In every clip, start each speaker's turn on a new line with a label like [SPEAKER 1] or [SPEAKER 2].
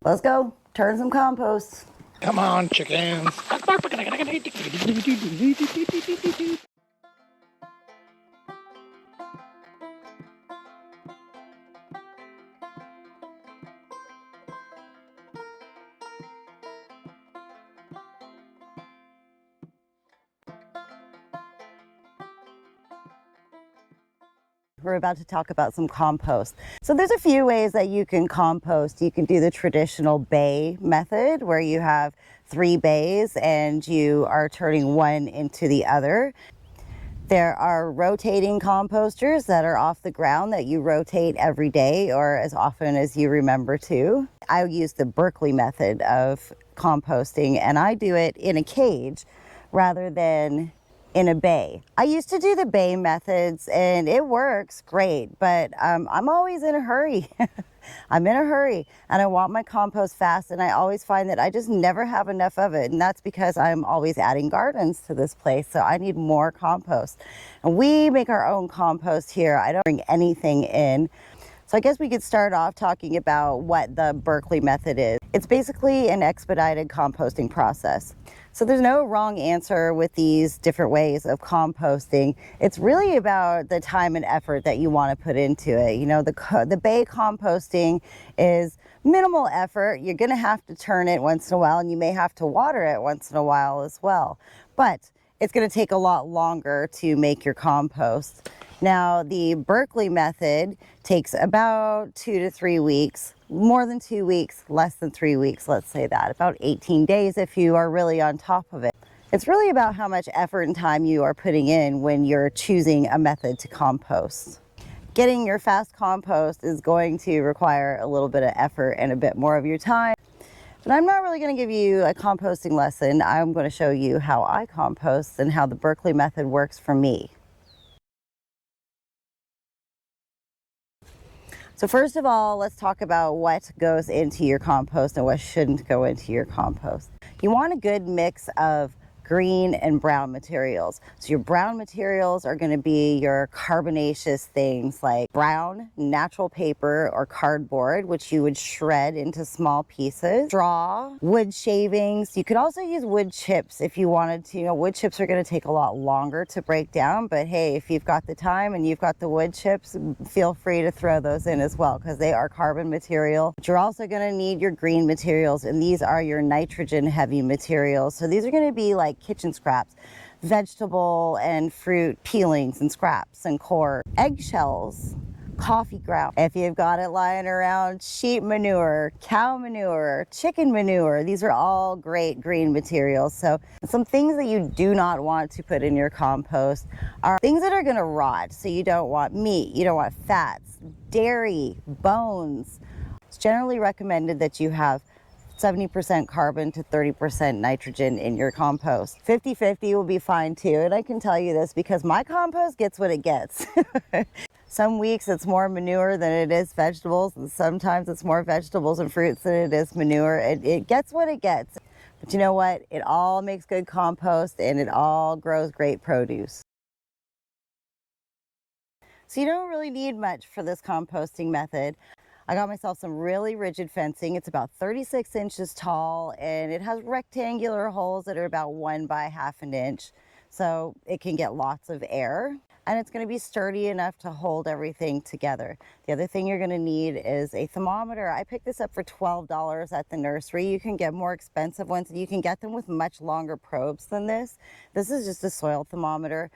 [SPEAKER 1] Let's go turn some compost.
[SPEAKER 2] Come on, chickens.
[SPEAKER 1] We're about to talk about some compost. So there's a few ways that you can compost. You can do the traditional bay method where you have 3 bays and you are turning one into the other. There are rotating composters that are off the ground that you rotate every day or as often as you remember to. I use the Berkeley method of composting, and I do it in a cage rather than in a bay. I used to do the bay methods and it works great, but I'm always in a hurry. I'm in a hurry and I want my compost fast, and I always find that I just never have enough of it, and that's because I'm always adding gardens to this place, so I need more compost. And we make our own compost here. I don't bring anything in. So I guess we could start off talking about what the Berkeley method is. It's basically an expedited composting process. So there's no wrong answer with these different ways of composting. It's really about the time and effort that you want to put into it. You know, the bay composting is minimal effort. You're going to have to turn it once in a while, and you may have to water it once in a while as well. But it's going to take a lot longer to make your compost. Now, the Berkeley method takes about 2 to 3 weeks, more than 2 weeks, less than 3 weeks, let's say that, about 18 days if you are really on top of it. It's really about how much effort and time you are putting in when you're choosing a method to compost. Getting your fast compost is going to require a little bit of effort and a bit more of your time. But I'm not really going to give you a composting lesson. I'm going to show you how I compost and how the Berkeley method works for me. So first of all, let's talk about what goes into your compost and what shouldn't go into your compost. You want a good mix of green and brown materials. So your brown materials are going to be your carbonaceous things like brown natural paper or cardboard, which you would shred into small pieces, straw, wood shavings. You could also use wood chips if you wanted to. You know, wood chips are going to take a lot longer to break down, but hey, if you've got the time and you've got the wood chips, feel free to throw those in as well because they are carbon material. But you're also going to need your green materials, and these are your nitrogen heavy materials. So these are going to be like kitchen scraps, vegetable and fruit peelings and scraps and core, eggshells, coffee ground. If you've got it lying around, sheep manure, cow manure, chicken manure, these are all great green materials. So some things that you do not want to put in your compost are things that are going to rot. So you don't want meat, you don't want fats, dairy, bones. It's generally recommended that you have 70% carbon to 30% nitrogen in your compost. 50-50 will be fine too, and I can tell you this because my compost gets what it gets. Some weeks it's more manure than it is vegetables, and sometimes it's more vegetables and fruits than it is manure. It gets what it gets. But you know what? It all makes good compost and it all grows great produce. So you don't really need much for this composting method. I got myself some really rigid fencing. It's about 36 inches tall and it has rectangular holes that are about 1 by ½ an inch. So it can get lots of air and it's going to be sturdy enough to hold everything together. The other thing you're going to need is a thermometer. I picked this up for $12 at the nursery. You can get more expensive ones and you can get them with much longer probes than this. This is just a soil thermometer.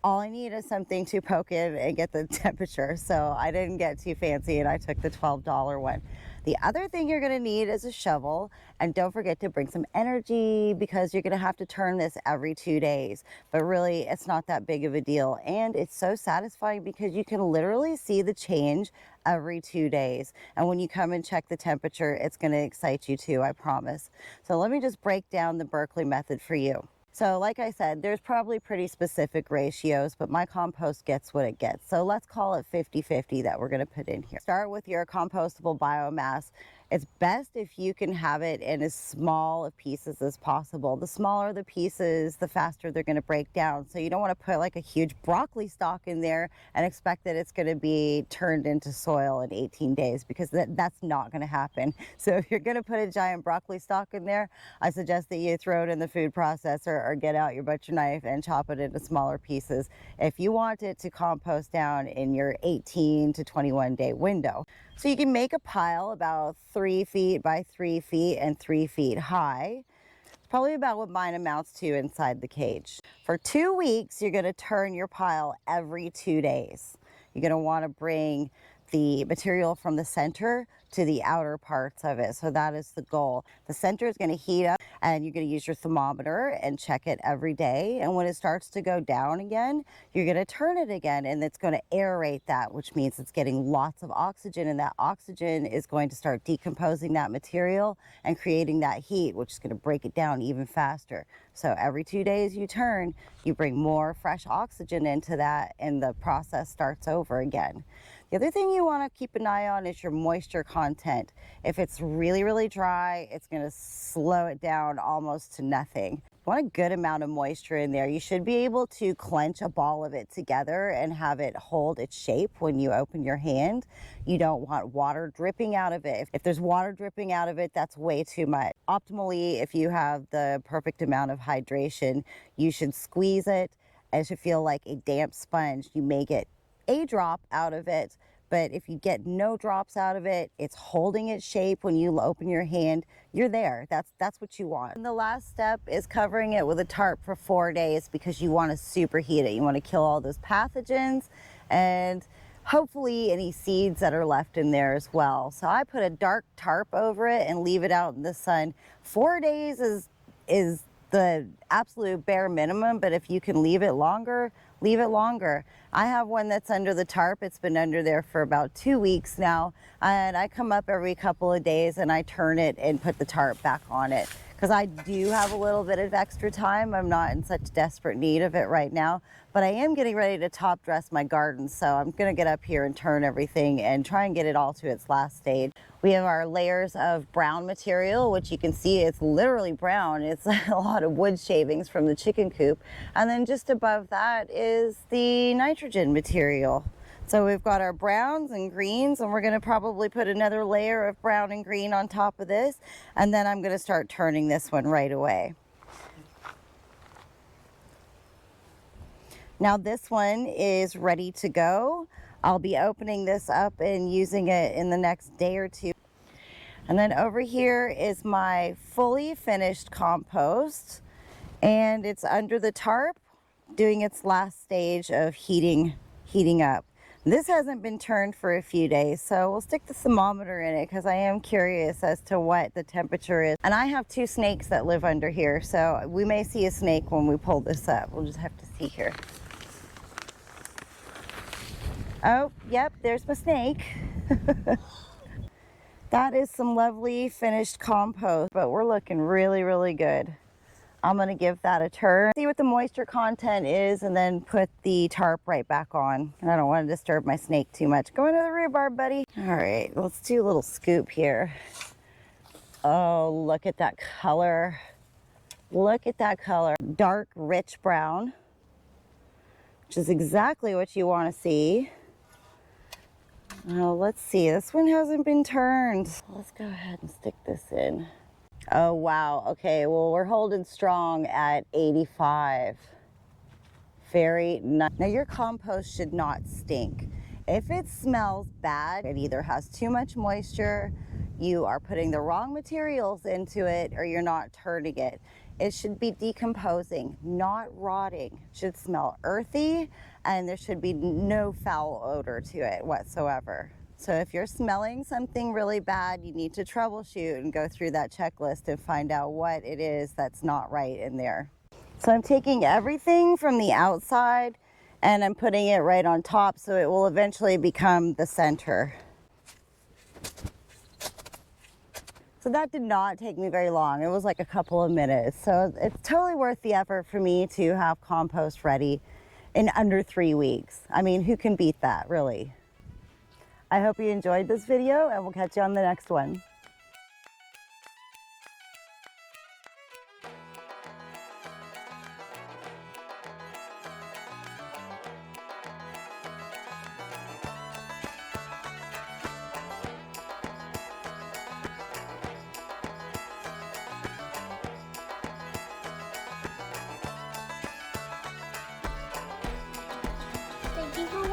[SPEAKER 1] All I need is something to poke in and get the temperature. So I didn't get too fancy and I took the $12 one. The other thing you're gonna need is a shovel, and don't forget to bring some energy because you're gonna have to turn this every 2 days. But really, it's not that big of a deal. And it's so satisfying because you can literally see the change every 2 days. And when you come and check the temperature, it's gonna excite you too, I promise. So let me just break down the Berkeley method for you. So like I said, there's probably pretty specific ratios, but my compost gets what it gets. So let's call it 50-50 that we're going to put in here. Start with your compostable biomass. It's best if you can have it in as small of pieces as possible. The smaller the pieces, the faster they're going to break down. So you don't want to put like a huge broccoli stalk in there and expect that it's going to be turned into soil in 18 days, because that's not going to happen. So if you're going to put a giant broccoli stalk in there, I suggest that you throw it in the food processor or get out your butcher knife and chop it into smaller pieces if you want it to compost down in your 18 to 21 day window. So you can make a pile about 3 feet by 3 feet and 3 feet high. It's probably about what mine amounts to inside the cage. For 2 weeks, you're going to turn your pile every 2 days. You're going to want to bring the material from the center to the outer parts of it. So that is the goal. The center is going to heat up, and you're going to use your thermometer and check it every day. And when it starts to go down again, you're going to turn it again, and it's going to aerate that, which means it's getting lots of oxygen, and that oxygen is going to start decomposing that material and creating that heat, which is going to break it down even faster. So every 2 days you turn, you bring more fresh oxygen into that, and the process starts over again. The other thing you want to keep an eye on is your moisture content. If it's really, really dry, it's going to slow it down almost to nothing. You want a good amount of moisture in there. You should be able to clench a ball of it together and have it hold its shape when you open your hand. You don't want water dripping out of it. If there's water dripping out of it, that's way too much. Optimally, if you have the perfect amount of hydration, you should squeeze it. It should feel like a damp sponge. You may get a drop out of it, but if you get no drops out of it, it's holding its shape when you open your hand, you're there. That's what you want. And the last step is covering it with a tarp for 4 days, because you want to superheat it. You want to kill all those pathogens and hopefully any seeds that are left in there as well. So I put a dark tarp over it and leave it out in the sun. 4 days is the absolute bare minimum, but if you can leave it longer, leave it longer. I have one that's under the tarp. It's been under there for about 2 weeks now, and I come up every couple of days and I turn it and put the tarp back on it, because I do have a little bit of extra time. I'm not in such desperate need of it right now, but I am getting ready to top dress my garden, so I'm gonna get up here and turn everything and try and get it all to its last stage. We have our layers of brown material, which you can see it's literally brown. It's a lot of wood shavings from the chicken coop. And then just above that is the nitrogen material. So we've got our browns and greens, and we're going to probably put another layer of brown and green on top of this. And then I'm going to start turning this one right away. Now this one is ready to go. I'll be opening this up and using it in the next day or two. And then over here is my fully finished compost, and it's under the tarp doing its last stage of heating up. This hasn't been turned for a few days, so we'll stick the thermometer in it because I am curious as to what the temperature is. And I have 2 snakes that live under here, so we may see a snake when we pull this up. We'll just have to see here. Oh, yep, there's my snake. That is some lovely finished compost, but we're looking really, really good. I'm gonna give that a turn, see what the moisture content is, and then put the tarp right back on. And I don't want to disturb my snake too much. Go into the rhubarb, buddy. All right, let's do a little scoop here. Oh, look at that color. Look at that color. Dark, rich brown, which is exactly what you want to see. Oh, let's see, this one hasn't been turned. Let's go ahead and stick this in. Oh, wow. Okay, well, we're holding strong at 85. Very nice. Now, your compost should not stink. If it smells bad, it either has too much moisture, you are putting the wrong materials into it, or you're not turning it. It should be decomposing, not rotting. It should smell earthy, and there should be no foul odor to it whatsoever. So if you're smelling something really bad, you need to troubleshoot and go through that checklist and find out what it is that's not right in there. So I'm taking everything from the outside and I'm putting it right on top, so it will eventually become the center. So that did not take me very long. It was like a couple of minutes. So it's totally worth the effort for me to have compost ready in under 3 weeks. I mean, who can beat that, really? I hope you enjoyed this video, and we'll catch you on the next one.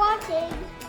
[SPEAKER 2] watching.